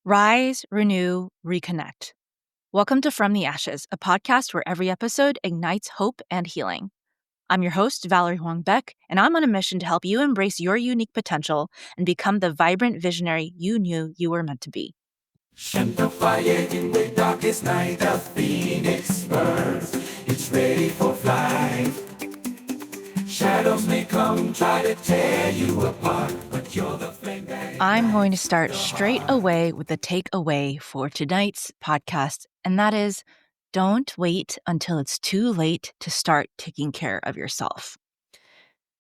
Rise, renew, reconnect. Welcome to From the Ashes, a podcast where every episode ignites hope and healing. I'm your host, Valerie Huang Beck, and I'm on a mission to help you embrace your unique potential and become the vibrant visionary you knew you were meant to be. And the fire in the darkest night, the phoenix burns. It's ready for flight. Shadows may come, try to tear you apart, but you're the flame that I'm going to start straight away with the takeaway for tonight's podcast, and that is, don't wait until it's too late to start taking care of yourself.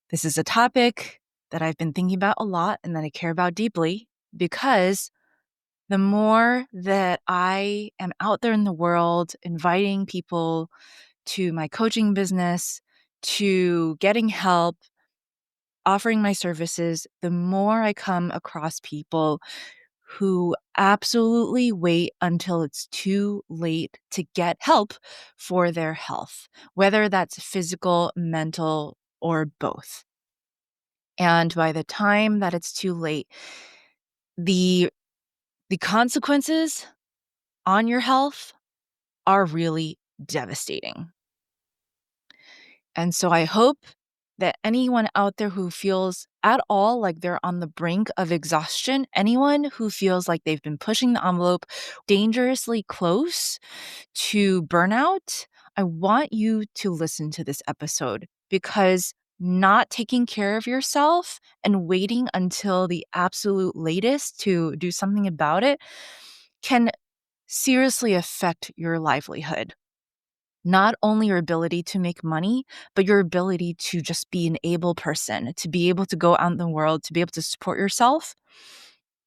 This is a topic that I've been thinking about a lot and that I care about deeply because the more that I am out there in the world inviting people to my coaching business, to getting help, offering my services, the more I come across people who absolutely wait until it's too late to get help for their health, whether that's physical, mental, or both. And by the time that it's too late, the consequences on your health are really devastating. And so I hope that anyone out there who feels at all like they're on the brink of exhaustion, anyone who feels like they've been pushing the envelope dangerously close to burnout, I want you to listen to this episode because not taking care of yourself and waiting until the absolute latest to do something about it can seriously affect your livelihood. Not only your ability to make money, but your ability to just be an able person, to be able to go out in the world, to be able to support yourself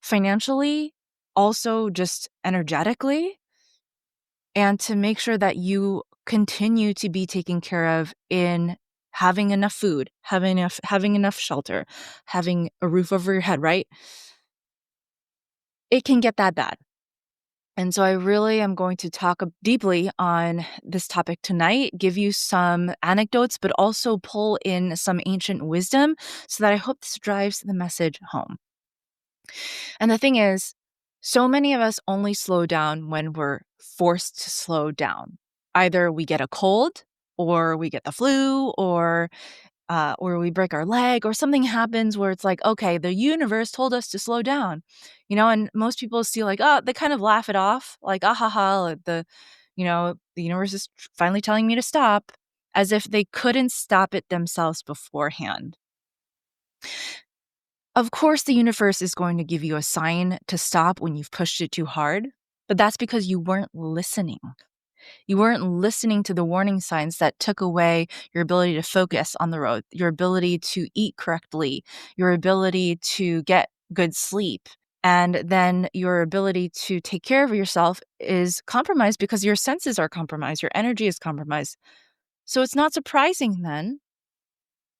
financially, also just energetically, and to make sure that you continue to be taken care of in having enough food, having enough shelter, having a roof over your head, right? It can get that bad. And so I really am going to talk deeply on this topic tonight, give you some anecdotes, but also pull in some ancient wisdom so that I hope this drives the message home. And the thing is, so many of us only slow down when we're forced to slow down. Either we get a cold or we get the flu or we break our leg or something happens where it's like, okay, the universe told us to slow down, and most people see like, oh, they kind of laugh it off, like, ah, ha, ha, like the universe is finally telling me to stop, as if they couldn't stop it themselves beforehand. Of course, the universe is going to give you a sign to stop when you've pushed it too hard, but that's because you weren't listening. You weren't listening to the warning signs that took away your ability to focus on the road, your ability to eat correctly, your ability to get good sleep. And then your ability to take care of yourself is compromised because your senses are compromised, your energy is compromised. So it's not surprising then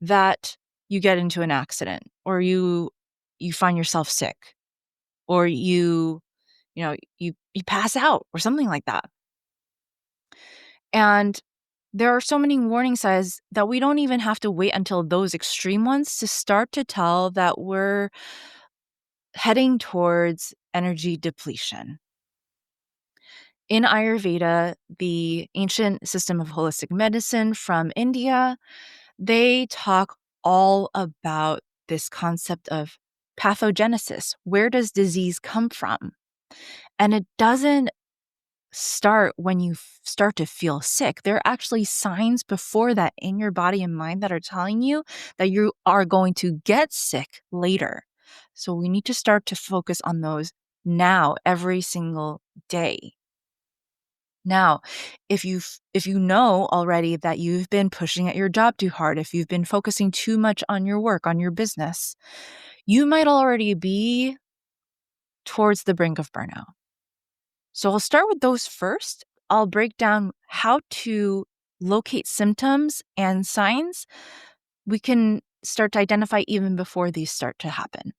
that you get into an accident or you find yourself sick or you pass out or something like that. And there are so many warning signs that we don't even have to wait until those extreme ones to start to tell that we're heading towards energy depletion. In Ayurveda, the ancient system of holistic medicine from India, they talk all about this concept of pathogenesis. Where does disease come from? And it doesn't start when you start to feel sick. There are actually signs before that in your body and mind that are telling you that you are going to get sick later. So we need to start to focus on those now, every single day. Now, if you know already that you've been pushing at your job too hard, if you've been focusing too much on your work, on your business, you might already be towards the brink of burnout. So I'll start with those first. I'll break down how to locate symptoms and signs we can start to identify even before these start to happen.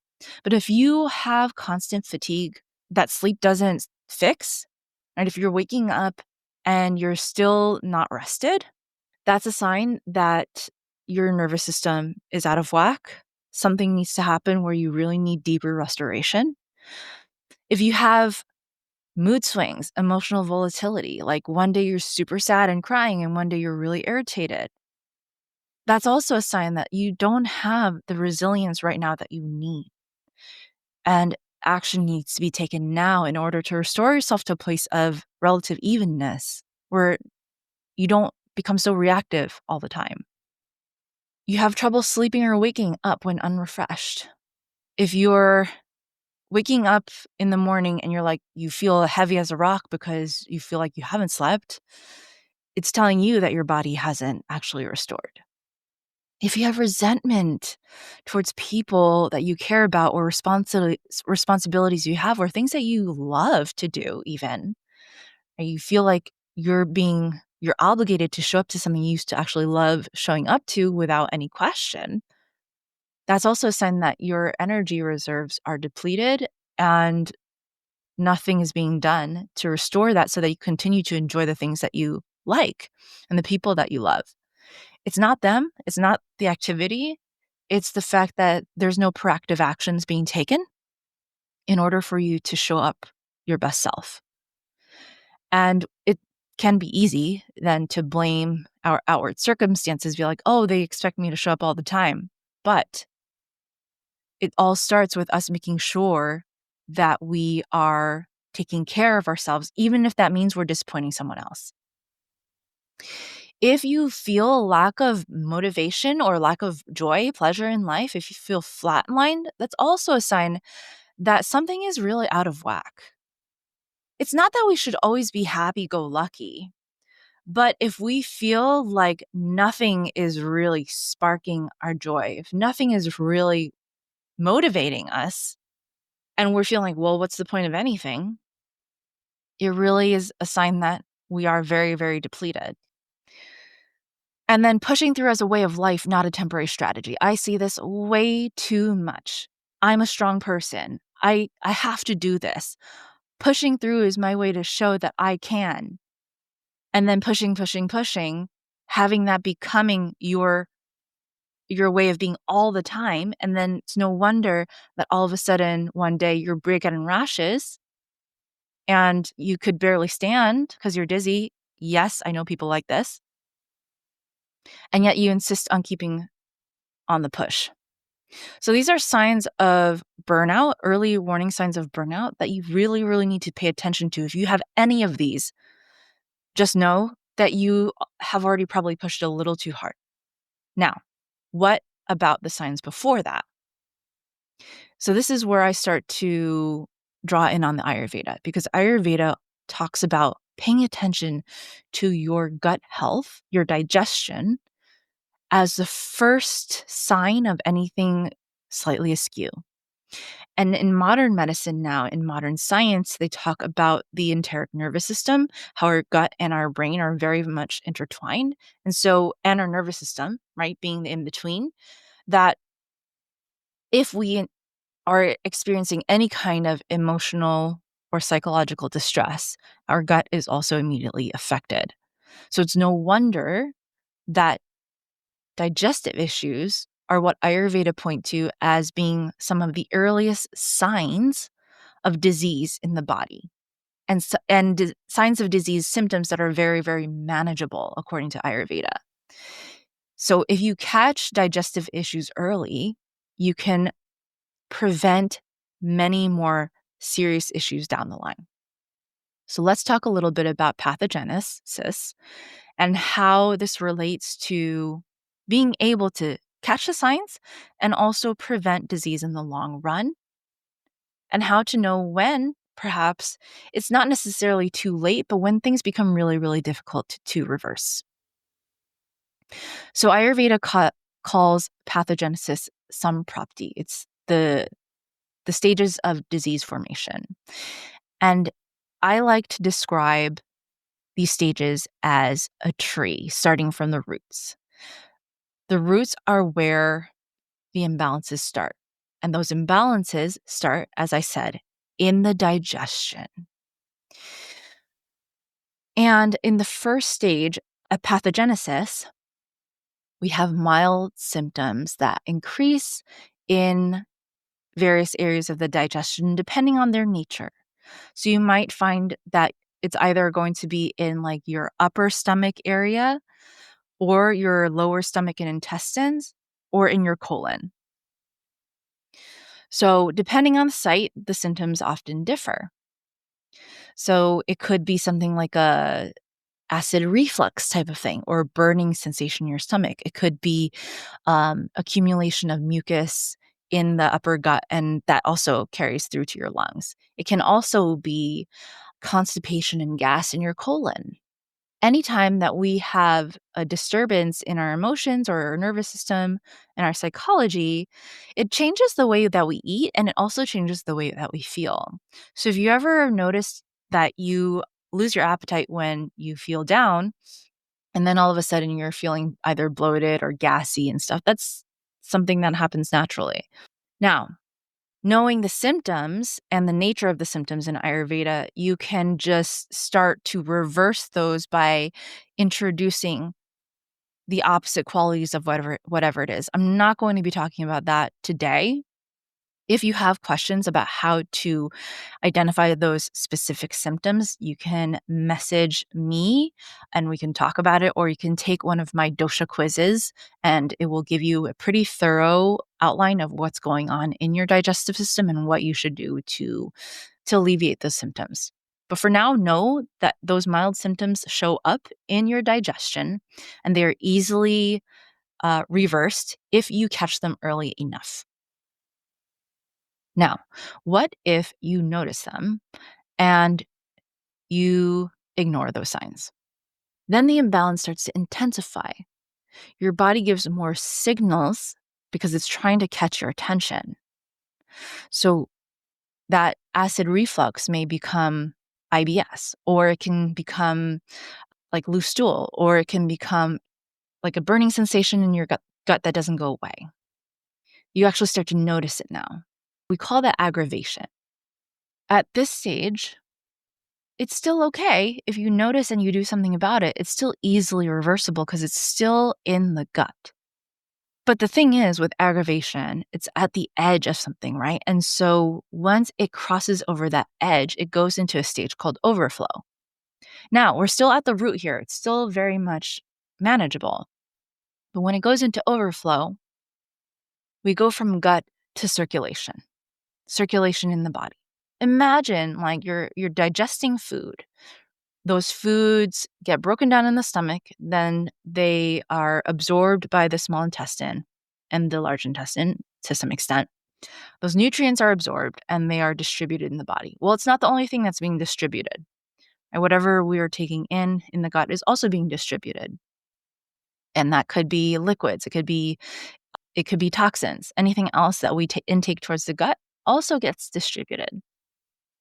But if you have constant fatigue that sleep doesn't fix, and if you're waking up and you're still not rested, that's a sign that your nervous system is out of whack. Something needs to happen where you really need deeper restoration. If you have mood swings, emotional volatility, like one day you're super sad and crying and one day you're really irritated, that's also a sign that you don't have the resilience right now that you need. And action needs to be taken now in order to restore yourself to a place of relative evenness where you don't become so reactive all the time. You have trouble sleeping or waking up when unrefreshed. If you're waking up in the morning and you're like, you feel heavy as a rock because you feel like you haven't slept, it's telling you that your body hasn't actually restored. If you have resentment towards people that you care about or responsibilities you have or things that you love to do even, and you feel like you're obligated to show up to something you used to actually love showing up to without any question, that's also a sign that your energy reserves are depleted and nothing is being done to restore that so that you continue to enjoy the things that you like and the people that you love. It's not them, it's not the activity, it's the fact that there's no proactive actions being taken in order for you to show up your best self. And it can be easy then to blame our outward circumstances, be like, oh, they expect me to show up all the time. But it all starts with us making sure that we are taking care of ourselves, even if that means we're disappointing someone else. If you feel a lack of motivation or lack of joy, pleasure in life, if you feel flatlined, that's also a sign that something is really out of whack. It's not that we should always be happy-go-lucky, but if we feel like nothing is really sparking our joy, if nothing is really motivating us, and we're feeling like, well, what's the point of anything? It really is a sign that we are very, very depleted. And then pushing through as a way of life, not a temporary strategy. I see this way too much. I'm a strong person. I have to do this. Pushing through is my way to show that I can. And then pushing, having that becoming your way of being all the time. And then it's no wonder that all of a sudden one day you're breaking rashes and you could barely stand because you're dizzy. Yes, I know people like this. And yet you insist on keeping on the push. So these are signs of burnout, early warning signs of burnout that you really, really need to pay attention to. If you have any of these, just know that you have already probably pushed a little too hard. Now, what about the signs before that? So this is where I start to draw in on the Ayurveda, because Ayurveda talks about paying attention to your gut health, your digestion, as the first sign of anything slightly askew. And in modern medicine now, in modern science, they talk about the enteric nervous system, how our gut and our brain are very much intertwined. And so, and our nervous system, right, being the in between, that if we are experiencing any kind of emotional or psychological distress, our gut is also immediately affected. So it's no wonder that digestive issues are what Ayurveda point to as being some of the earliest signs of disease in the body, and signs of disease symptoms that are very, very manageable according to Ayurveda. So if you catch digestive issues early, you can prevent many more serious issues down the line. So let's talk a little bit about pathogenesis and how this relates to being able to catch the signs and also prevent disease in the long run, and how to know when perhaps it's not necessarily too late, but when things become really, really difficult to reverse. So Ayurveda calls pathogenesis samprapti. It's the stages of disease formation. And I like to describe these stages as a tree, starting from the roots. The roots are where the imbalances start. And those imbalances start, as I said, in the digestion. And in the first stage of pathogenesis, we have mild symptoms that increase in various areas of the digestion depending on their nature. So you might find that it's either going to be in like your upper stomach area or your lower stomach and intestines or in your colon. So depending on the site, the symptoms often differ. So it could be something like a acid reflux type of thing or burning sensation in your stomach. It could be accumulation of mucus in the upper gut, and that also carries through to your lungs. It can also be constipation and gas in your colon. Anytime that we have a disturbance in our emotions or our nervous system and our psychology, it changes the way that we eat and it also changes the way that we feel. So if you ever notice that you lose your appetite when you feel down, and then all of a sudden you're feeling either bloated or gassy and stuff, that's something that happens naturally. Now, knowing the symptoms and the nature of the symptoms in Ayurveda, you can just start to reverse those by introducing the opposite qualities of whatever it is. I'm not going to be talking about that today. If you have questions about how to identify those specific symptoms, you can message me and we can talk about it, or you can take one of my dosha quizzes and it will give you a pretty thorough outline of what's going on in your digestive system and what you should do to alleviate those symptoms. But for now, know that those mild symptoms show up in your digestion and they are easily reversed if you catch them early enough. Now, what if you notice them and you ignore those signs? Then the imbalance starts to intensify. Your body gives more signals because it's trying to catch your attention. So that acid reflux may become IBS, or it can become like loose stool, or it can become like a burning sensation in your gut that doesn't go away. You actually start to notice it now. We call that aggravation. At this stage, it's still okay if you notice and you do something about it. It's still easily reversible because it's still in the gut. But the thing is, with aggravation, it's at the edge of something, right? And so once it crosses over that edge, it goes into a stage called overflow. Now, we're still at the root here. It's still very much manageable. But when it goes into overflow, we go from gut to circulation in the body. Imagine like you're digesting food. Those foods get broken down in the stomach, then they are absorbed by the small intestine and the large intestine to some extent. Those nutrients are absorbed and they are distributed in the body. Well, it's not the only thing that's being distributed. And whatever we are taking in the gut is also being distributed. And that could be liquids, it could be toxins. Anything else that we intake towards the gut also gets distributed.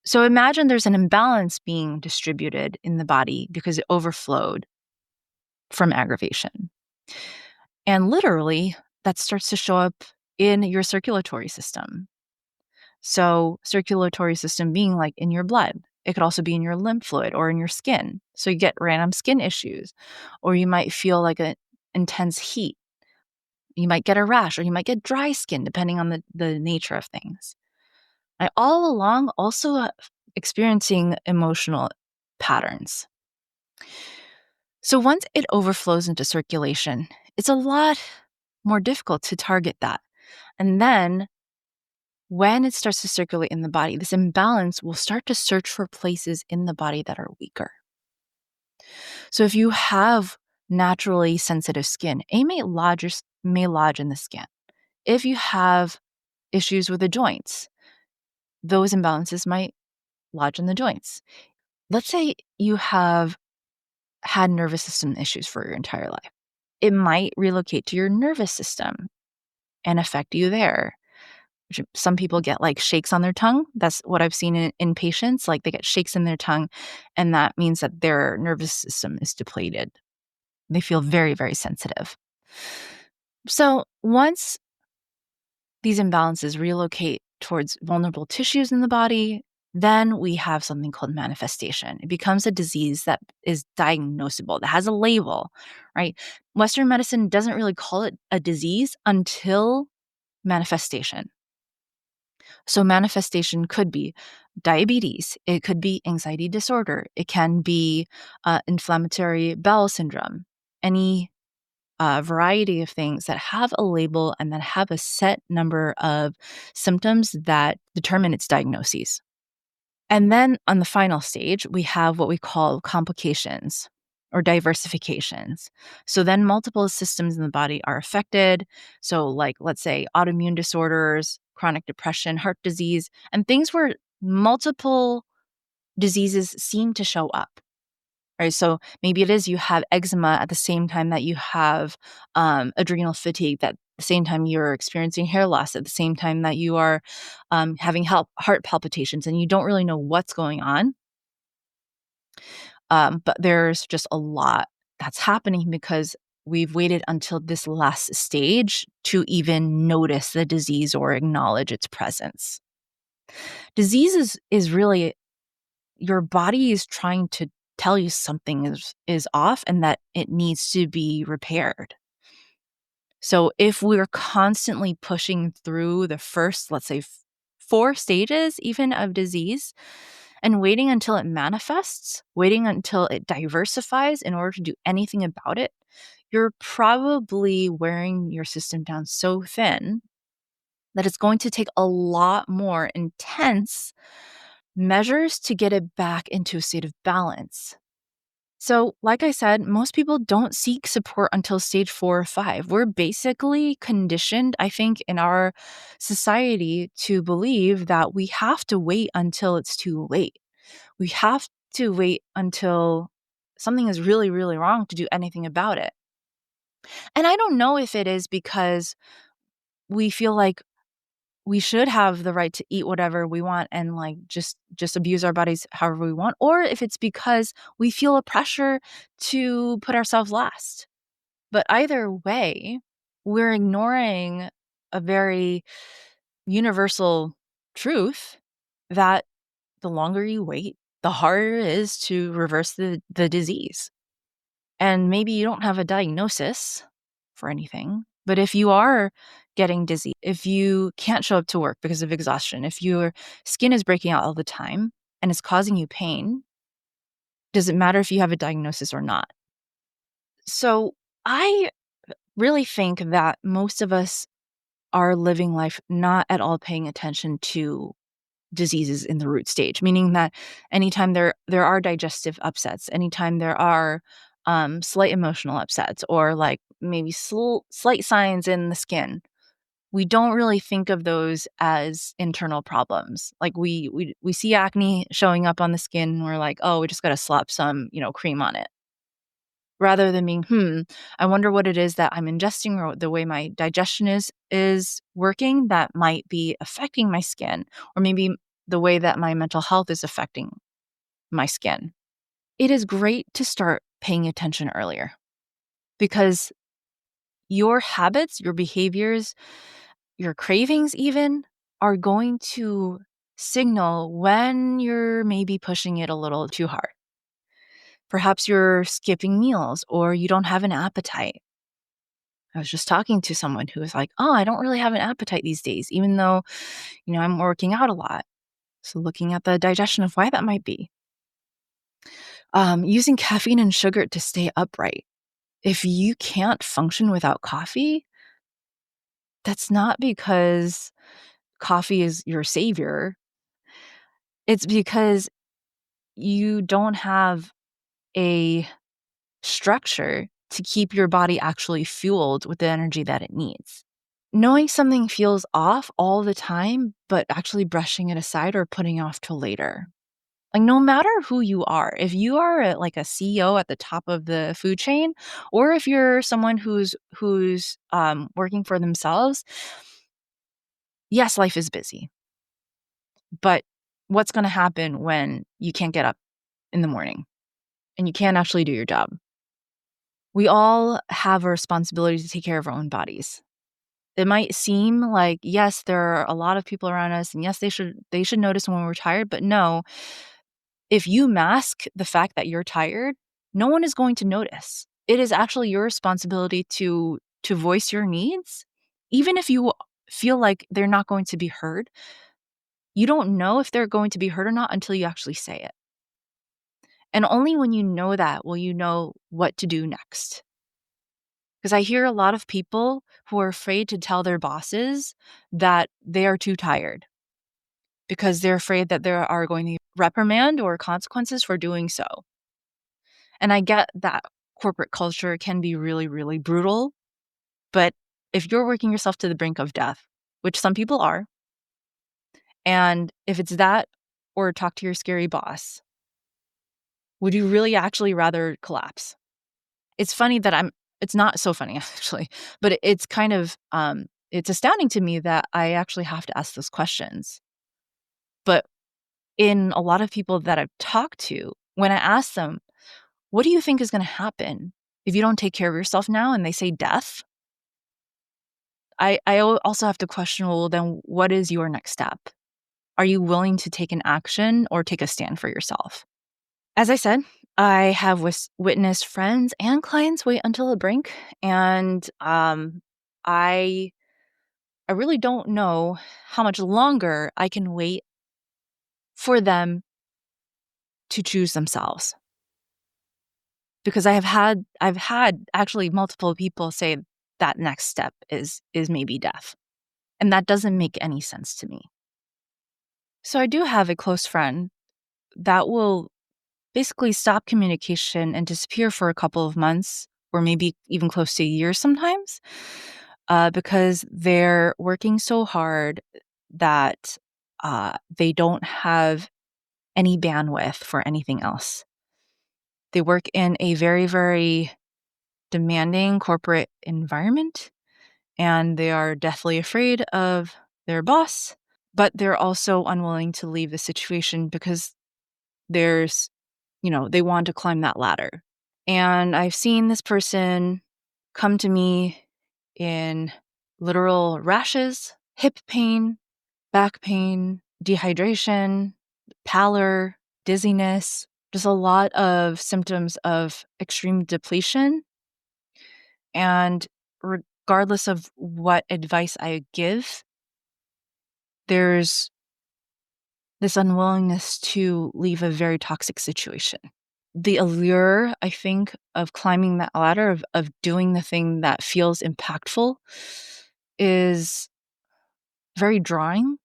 So imagine there's an imbalance being distributed in the body because it overflowed from aggravation. And literally, that starts to show up in your circulatory system. So circulatory system being like in your blood. It could also be in your lymph fluid or in your skin. So you get random skin issues, or you might feel like an intense heat. You might get a rash, or you might get dry skin, depending on the nature of things. I all along also experiencing emotional patterns. So once it overflows into circulation, it's a lot more difficult to target that. And then when it starts to circulate in the body, this imbalance will start to search for places in the body that are weaker. So if you have naturally sensitive skin, it may lodge in the skin. If you have issues with the joints, those imbalances might lodge in the joints. Let's say you have had nervous system issues for your entire life. It might relocate to your nervous system and affect you there. Some people get like shakes on their tongue. That's what I've seen in patients. Like they get shakes in their tongue, and that means that their nervous system is depleted. They feel very, very sensitive. So once these imbalances relocate towards vulnerable tissues in the body, then we have something called manifestation. It becomes a disease that is diagnosable, that has a label, right? Western medicine doesn't really call it a disease until manifestation. So manifestation could be diabetes. It could be anxiety disorder. It can be inflammatory bowel syndrome. Any variety of things that have a label and that have a set number of symptoms that determine its diagnoses. And then on the final stage, we have what we call complications or diversifications. So then multiple systems in the body are affected. So, like, let's say autoimmune disorders, chronic depression, heart disease, and things where multiple diseases seem to show up. Right. So maybe it is you have eczema at the same time that you have adrenal fatigue, that the same time you're experiencing hair loss, at the same time that you are having heart palpitations, and you don't really know what's going on. But there's just a lot that's happening because we've waited until this last stage to even notice the disease or acknowledge its presence. Disease is really your body is trying to tell you something is off and that it needs to be repaired. So if we're constantly pushing through the first, let's say, 4 stages even of disease and waiting until it manifests, waiting until it diversifies in order to do anything about it, you're probably wearing your system down so thin that it's going to take a lot more intense measures to get it back into a state of balance. So, like I said, most people don't seek support until stage 4 or 5. We're basically conditioned, I think, in our society to believe that we have to wait until it's too late. We have to wait until something is really, really wrong to do anything about it. And I don't know if it is because we feel like we should have the right to eat whatever we want and like just abuse our bodies however we want, or if it's because we feel a pressure to put ourselves last. But either way, we're ignoring a very universal truth that the longer you wait, the harder it is to reverse the disease. And maybe you don't have a diagnosis for anything, but if you are getting dizzy, if you can't show up to work because of exhaustion, if your skin is breaking out all the time and it's causing you pain, does it matter if you have a diagnosis or not? So I really think that most of us are living life not at all paying attention to diseases in the root stage, meaning that anytime there are digestive upsets, anytime there are slight emotional upsets, or like maybe slight signs in the skin, we don't really think of those as internal problems. Like we see acne showing up on the skin, and we're like, oh, we just got to slap some cream on it, rather than being, I wonder what it is that I'm ingesting or the way my digestion is working that might be affecting my skin, or maybe the way that my mental health is affecting my skin. It is great to start paying attention earlier because your habits, your behaviors, your cravings even are going to signal when you're maybe pushing it a little too hard. Perhaps you're skipping meals or you don't have an appetite. I was just talking to someone who was like, "Oh, I don't really have an appetite these days, even though, I'm working out a lot." So looking at the digestion of why that might be. Using caffeine and sugar to stay upright. If you can't function without coffee, that's not because coffee is your savior. It's because you don't have a structure to keep your body actually fueled with the energy that it needs. Knowing something feels off all the time, but actually brushing it aside or putting it off till later. Like, no matter who you are, if you are like a CEO at the top of the food chain, or if you're someone who's working for themselves, yes, life is busy. But what's going to happen when you can't get up in the morning and you can't actually do your job? We all have a responsibility to take care of our own bodies. It might seem like, yes, there are a lot of people around us, and yes, they should notice when we're tired, but no, if you mask the fact that you're tired, no one is going to notice. It is actually your responsibility to voice your needs, even if you feel like they're not going to be heard. You don't know if they're going to be hurt or not until you actually say it. And only when you know that will you know what to do next. Because I hear a lot of people who are afraid to tell their bosses that they are too tired because they're afraid that there are going to be reprimand or consequences for doing so. And I get that corporate culture can be really, really brutal. But if you're working yourself to the brink of death, which some people are, and if it's that or talk to your scary boss, would you really actually rather collapse? It's funny that it's not so funny actually, but it's kind of, it's astounding to me that I actually have to ask those questions. But in a lot of people that I've talked to, when I ask them, "What do you think is gonna happen if you don't take care of yourself now?" and they say death, also have to question, well, then what is your next step? Are you willing to take an action or take a stand for yourself? As I said, I have witnessed friends and clients wait until the brink, and I I really don't know how much longer I can wait for them to choose themselves. Because I've had actually multiple people say that next step is maybe death. And that doesn't make any sense to me. So I do have a close friend that will basically stop communication and disappear for a couple of months or maybe even close to a year sometimes, because they're working so hard that they don't have any bandwidth for anything else. They work in a very, very demanding corporate environment, and they are deathly afraid of their boss, but they're also unwilling to leave the situation because there's, they want to climb that ladder. And I've seen this person come to me in literal rashes, hip pain, back pain, dehydration, pallor, dizziness, just a lot of symptoms of extreme depletion. And regardless of what advice I give, there's this unwillingness to leave a very toxic situation. The allure, I think, of climbing that ladder, of doing the thing that feels impactful is very drawing,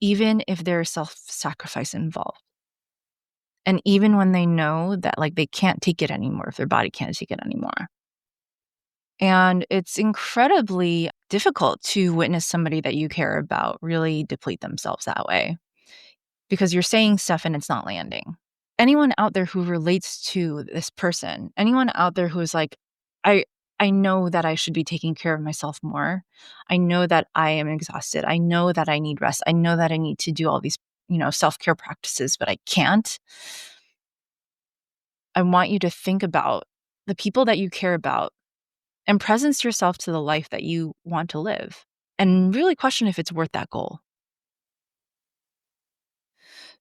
even if there's self-sacrifice involved. And even when they know that, like, they can't take it anymore, if their body can't take it anymore. And it's incredibly difficult to witness somebody that you care about really deplete themselves that way because you're saying stuff and it's not landing. Anyone out there who relates to this person, anyone out there who is like, I I know that I should be taking care of myself more. I know that I am exhausted. I know that I need rest. I know that I need to do all these, self-care practices, but I can't. I want you to think about the people that you care about and presence yourself to the life that you want to live and really question if it's worth that goal.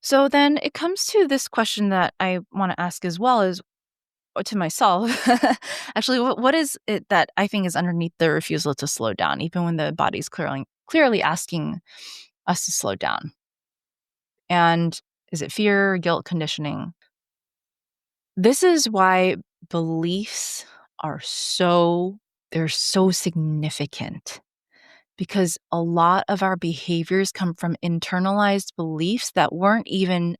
So then it comes to this question that I want to ask as well is to myself. Actually, what is it that I think is underneath the refusal to slow down, even when the body's clearly asking us to slow down? And is it fear, guilt, conditioning? This is why beliefs are they're so significant because a lot of our behaviors come from internalized beliefs that weren't even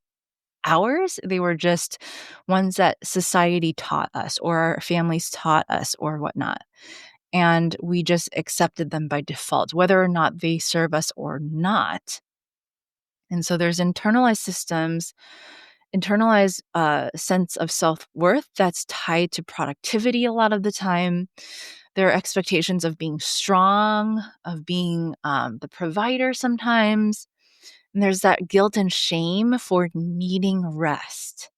ours. They were just ones that society taught us or our families taught us or whatnot. And we just accepted them by default, whether or not they serve us or not. And so there's internalized systems, internalized sense of self-worth that's tied to productivity a lot of the time. There are expectations of being strong, of being the provider sometimes. And there's that guilt and shame for needing rest,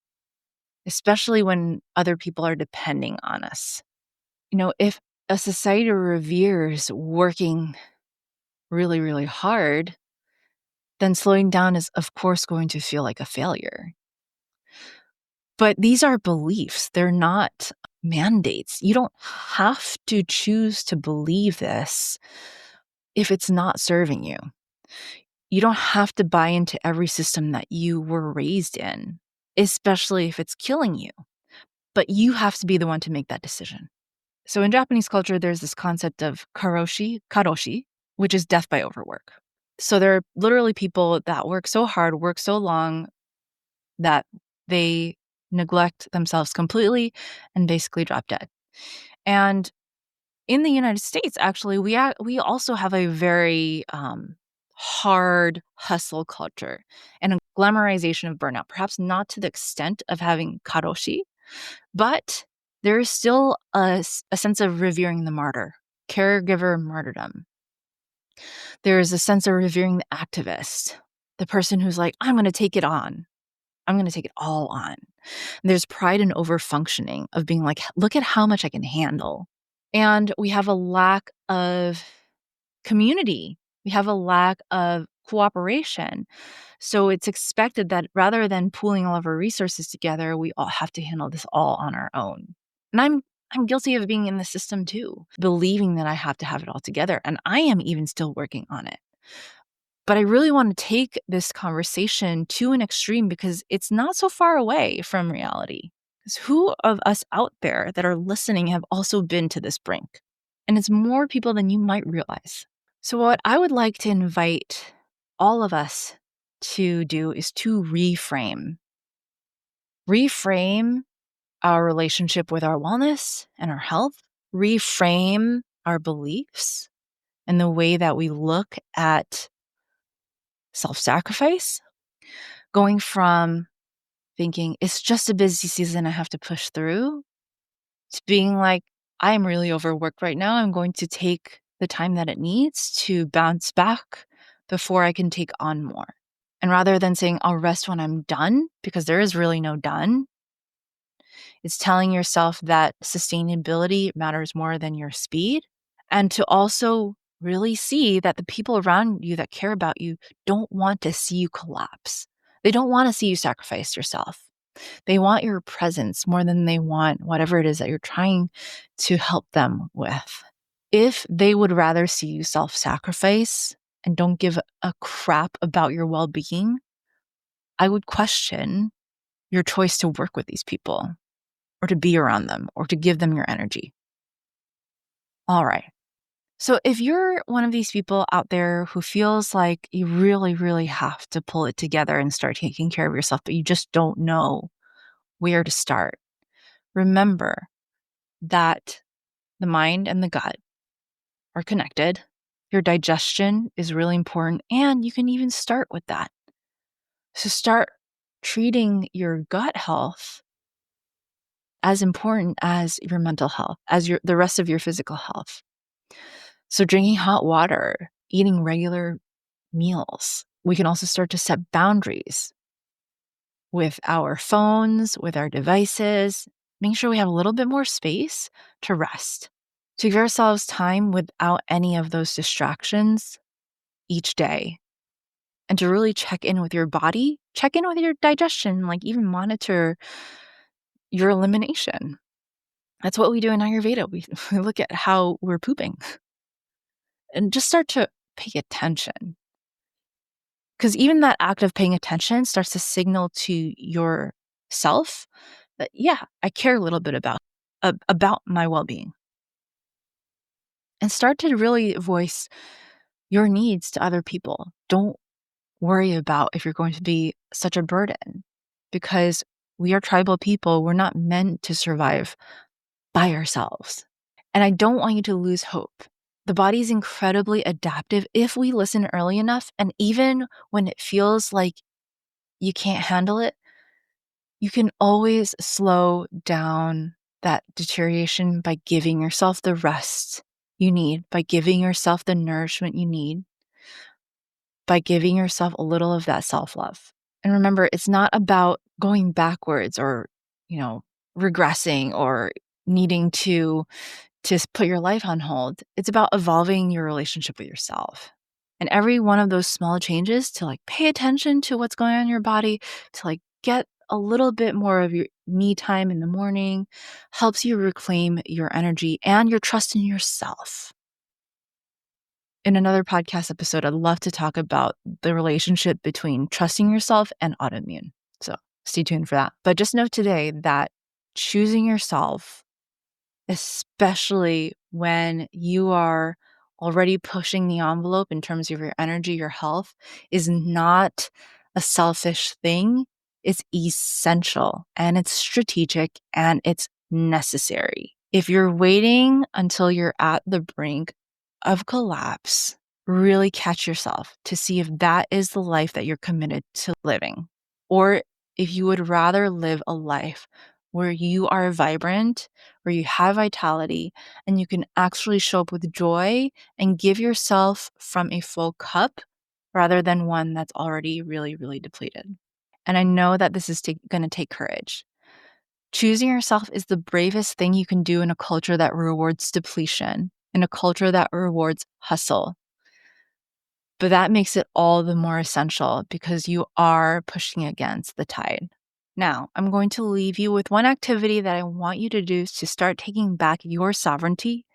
especially when other people are depending on us. If a society reveres working really, really hard, then slowing down is, of course, going to feel like a failure. But these are beliefs, they're not mandates. You don't have to choose to believe this if it's not serving you. You don't have to buy into every system that you were raised in, especially if it's killing you. But you have to be the one to make that decision. So in Japanese culture, there's this concept of karoshi, which is death by overwork. So there are literally people that work so hard, work so long that they neglect themselves completely and basically drop dead. And in the United States, actually, we also have a very hard hustle culture and a glamorization of burnout, perhaps not to the extent of having karoshi, but there is still a sense of revering the martyr, caregiver martyrdom. There is a sense of revering the activist, the person who's like, I'm going to take it on. I'm going to take it all on. And there's pride in overfunctioning, of being like, look at how much I can handle. And we have a lack of community. We have a lack of cooperation. So it's expected that rather than pooling all of our resources together, we all have to handle this all on our own. And I'm guilty of being in the system too, believing that I have to have it all together. And I am even still working on it. But I really want to take this conversation to an extreme because it's not so far away from reality. Because who of us out there that are listening have also been to this brink? And it's more people than you might realize. So, what I would like to invite all of us to do is to reframe. Reframe our relationship with our wellness and our health, reframe our beliefs and the way that we look at self-sacrifice, going from thinking it's just a busy season I have to push through to being like, I'm really overworked right now. I'm going to take the time that it needs to bounce back before I can take on more. And rather than saying I'll rest when I'm done, because there is really no done, it's telling yourself that sustainability matters more than your speed. And to also really see that the people around you that care about you don't want to see you collapse. They don't want to see you sacrifice yourself. They want your presence more than they want whatever it is that you're trying to help them with. If they would rather see you self-sacrifice and don't give a crap about your well-being, I would question your choice to work with these people or to be around them or to give them your energy. All right. So if you're one of these people out there who feels like you really, really have to pull it together and start taking care of yourself, but you just don't know where to start, remember that the mind and the gut are connected. Your digestion is really important, and you can even start with that. So start treating your gut health as important as your mental health, as the rest of your physical health. So drinking hot water, eating regular meals. We can also start to set boundaries with our phones, with our devices, making sure we have a little bit more space to rest, to give ourselves time without any of those distractions each day, and to really check in with your body, check in with your digestion, like even monitor your elimination. That's what we do in Ayurveda. We look at how we're pooping and just start to pay attention. Because even that act of paying attention starts to signal to yourself that, yeah, I care a little bit about my well-being. And start to really voice your needs to other people. Don't worry about if you're going to be such a burden, because we are tribal people. We're not meant to survive by ourselves. And I don't want you to lose hope. The body is incredibly adaptive if we listen early enough. And even when it feels like you can't handle it, you can always slow down that deterioration by giving yourself the rest you need, by giving yourself the nourishment you need, by giving yourself a little of that self-love. And remember, it's not about going backwards or, regressing or needing to put your life on hold. It's about evolving your relationship with yourself. And every one of those small changes to pay attention to what's going on in your body, to get a little bit more of your me time in the morning helps you reclaim your energy and your trust in yourself. in another podcast episode, I'd love to talk about the relationship between trusting yourself and autoimmune. So stay tuned for that. But just know today that choosing yourself, especially when you are already pushing the envelope in terms of your energy, your health, is not a selfish thing. It's essential and it's strategic and it's necessary. If you're waiting until you're at the brink of collapse, really catch yourself to see if that is the life that you're committed to living, or if you would rather live a life where you are vibrant, where you have vitality, and you can actually show up with joy and give yourself from a full cup rather than one that's already really, really depleted. And I know that this is going to take courage. Choosing yourself is the bravest thing you can do in a culture that rewards depletion, in a culture that rewards hustle. But that makes it all the more essential because you are pushing against the tide. Now, I'm going to leave you with one activity that I want you to do to start taking back your sovereignty,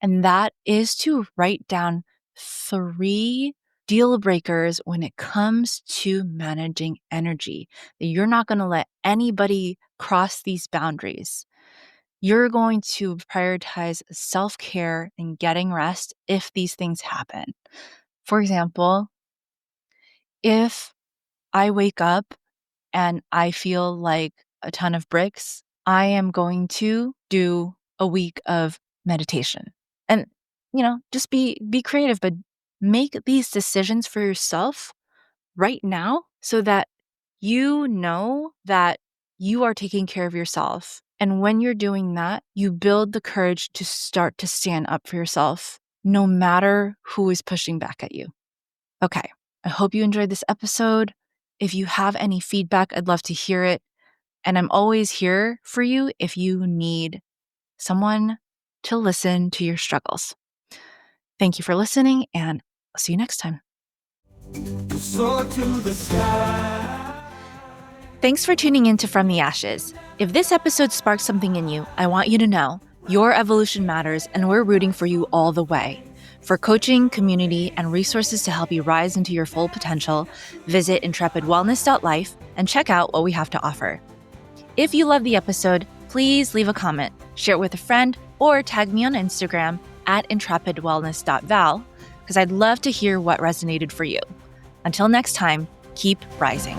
and that is to write down 3 deal breakers when it comes to managing energy. That you're not going to let anybody cross these boundaries. You're going to prioritize self-care and getting rest if these things happen. For example, if I wake up and I feel like a ton of bricks, I am going to do a week of meditation. And, just be creative, but make these decisions for yourself right now so that you know that you are taking care of yourself. And when you're doing that, you build the courage to start to stand up for yourself, no matter who is pushing back at you. Okay, I hope you enjoyed this episode. If you have any feedback, I'd love to hear it. And I'm always here for you if you need someone to listen to your struggles. Thank you for listening, and I'll see you next time. Soar to the sky. Thanks for tuning in to From the Ashes. If this episode sparked something in you, I want you to know your evolution matters, and we're rooting for you all the way. For coaching, community, and resources to help you rise into your full potential, visit intrepidwellness.life and check out what we have to offer. If you love the episode, please leave a comment, share it with a friend, or tag me on Instagram at intrepidwellness.val, because I'd love to hear what resonated for you. Until next time, keep rising.